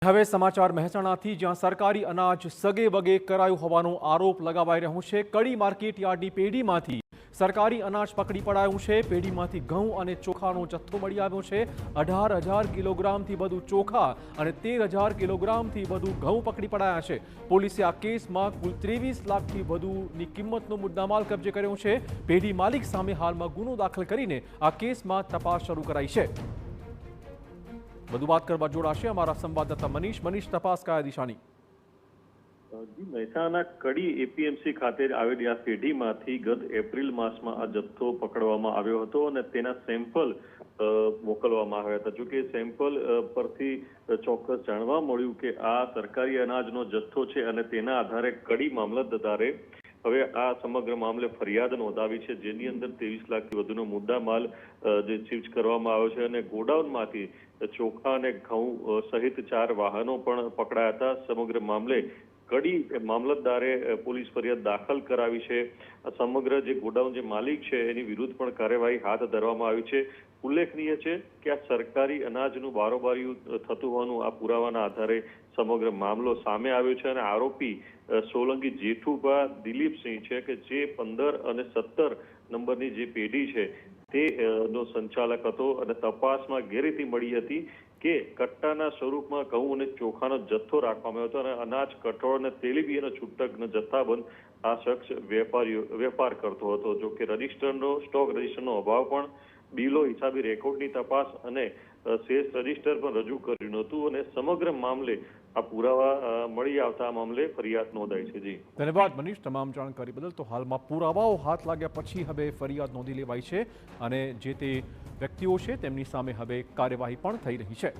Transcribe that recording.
હવે સમાચાર મહેસાણાથી જ્યાં સરકારી અનાજ સગે વગે કરાયું હોવાનો આરોપ લગાવાઈ રહ્યો છે। કડી માર્કેટ યાર્ડની પેઢીમાંથી સરકારી અનાજ પકડી પડાયું છે। પેઢીમાંથી ઘઉં અને ચોખાનો જથ્થો મળી આવ્યો છે। 18,000 કિલોગ્રામથી વધુ ચોખા અને 13,000 કિલોગ્રામથી વધુ ઘઉં પકડી પડાયા છે। પોલીસે આ કેસમાં કુલ 23 લાખથી વધુની કિંમતનો મુદ્દામાલ કબજે કર્યો છે। પેઢી માલિક સામે હાલમાં ગુનો દાખલ કરીને આ કેસમાં તપાસ શરૂ કરાઈ છે। વધુ વાત કરવા જોડાશે અમારા સંવાદદાતા મનીષ તપાસ કયા દિશાની? જી મહેસાણા કડી એપીએમસી ખાતે આવેલી આ પેઢીમાંથી ગત એપ્રિલ માસમાં આ જથ્થો પકડવામાં આવ્યો હતો અને તેના સેમ્પલ મોકલવામાં આવ્યા હતા। જોકે સેમ્પલ પરથી ચોક્કસ જાણવા મળ્યું કે આ સરકારી અનાજનો જથ્થો છે અને તેના આધારે કડી મામલતદારે હવે આ સમગ્ર મામલે ફરિયાદ નોંધાવી છે, જેની અંદર 23 લાખથી વધુનો મુદ્દા માલ જે સીઝ કરવામાં આવ્યો છે અને ગોડાઉનમાંથી ચોખા અને ઘઉં સહિત 4 વાહનો પણ પકડાયા હતા। સમગ્ર મામલે કડી મામલતદારે પોલીસ ફરિયાદ દાખલ કરાવી છે। સમગ્ર જે ગોડાઉન જે માલિક છે એની વિરુદ્ધ પણ કાર્યવાહી હાથ ધરવામાં આવી છે। ઉલ્લેખનીય છે કે આ સરકારી અનાજનું બારોબારીયું થતું હોવાનું આ પુરાવાના આધારે સમગ્ર મામલો સામે આવ્યો છે અને આરોપી સોલંકી જેઠુભા દિલીપસિંહ છે કે જે 15 અને 17 નંબરની જે પેઢી છે તે નો સંચાલક હતો અને તપાસમાં ગેરરીતિ મળી હતી કે કટ્ટાના સ્વરૂપમાં ઘઉં અને ચોખાનો જથ્થો રાખવામાં આવ્યો હતો અને અનાજ, કઠોળ અને તેલીબિયાંનો છૂટકનો જથ્થાબંધ આ શખ્સ વેપાર કરતો હતો। જો કે સ્ટોક રજિસ્ટરનો અભાવ પણ, બિલો, હિસાબી રેકોર્ડની તપાસ અને સેલ્સ રજિસ્ટર પણ રજૂ કર્યું નહોતું અને સમગ્ર મામલે આ પુરાવા મળી આવતા આ મામલે ફરિયાદ નોંધાઈ છે। જી ધન્યવાદ મનીષ તમામ જાણકારી બદલ। તો હાલમાં પુરાવાઓ હાથ લાગ્યા પછી હવે ફરિયાદ નોંધી લેવાઈ છે અને જે તે વ્યક્તિઓ છે તેમની સામે હવે કાર્યવાહી પણ થઈ રહી છે।